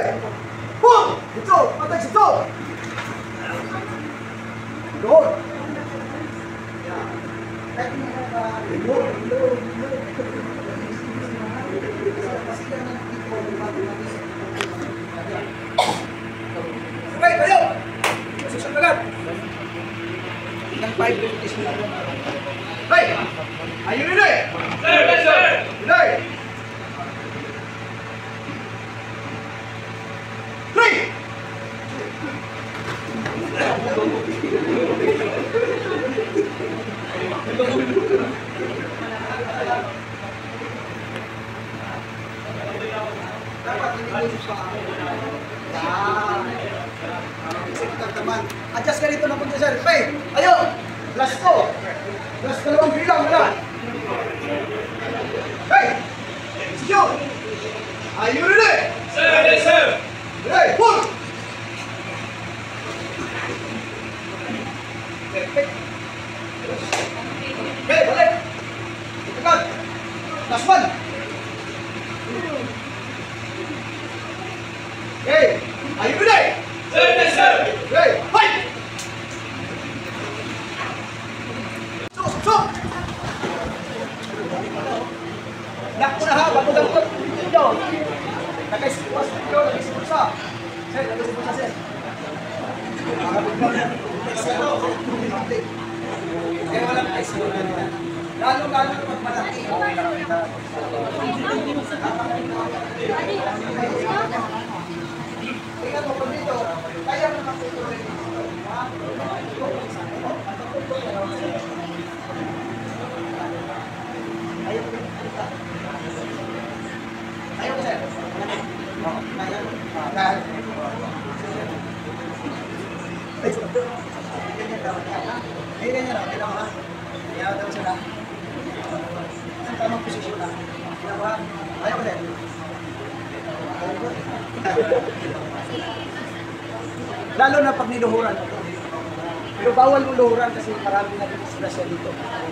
Hey! Boom! Ito! Patay ito! Doon! Okay, tayo! Position agad! Ilang 5 minutes na lang. Hey! Are you ready? Sir, yes, sir! Ready? 3! Dapat hindi mo sa adjust ka rito na punta sir. Hey! Ayo! Last to! Last dalawang bilang wala! Hey! Secure! Are you ready? Sir, yes, sir! Hey! Pull! Perfect! Okay, balik! Itagal! Last one! Okay! Are you ready? Sir, yes, sir! Okay! Fight! Stop! Lock mo na ha, bago lang ito. Ito. Nag-isipas ito, nag-isipas. Sir, nag-isipas sir. Kaya walang isipas na. Lalo-lalo pag malaki. Tingnan mo, pag dito, kaya mo makutuloy dito. Ayaw ko, sir. Ganyan na, kailangan ha. Ayaw daw sila. Ang tamang posisyon na. Ayaw ko, sir. Lalo na pag niluhuran. Pero bawal mo luhuran kasi marami na disgrasya dito.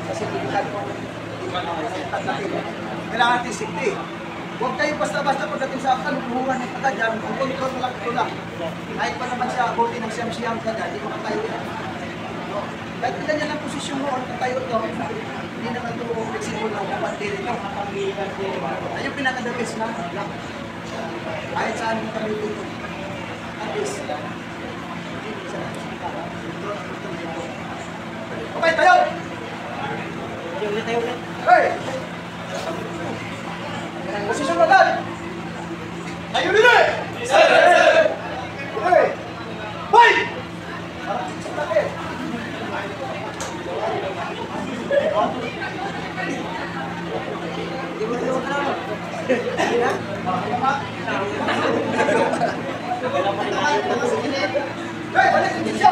Kasi delikado mo kailangan natin safety. Huwag kayo basta-basta pagdating sa akin, luhuran ng taga dyan, kung control mo lang ito lang. Kahit pa naman sa bote ng siyam-siyam ka dyan, hindi makatayo yan. Kahit ganyan ang posisyon mo, ang katayo ito, hindi naman ito flexible na kapatid ito. Ayun pinaka-the-best na. Kahit saan mo kami dito. At least, okay, tayo! Tayo. Hey! Posisyon mo agad! Tayo din eh! Sir, yes, sir! Okay! Fight! Hey, balik!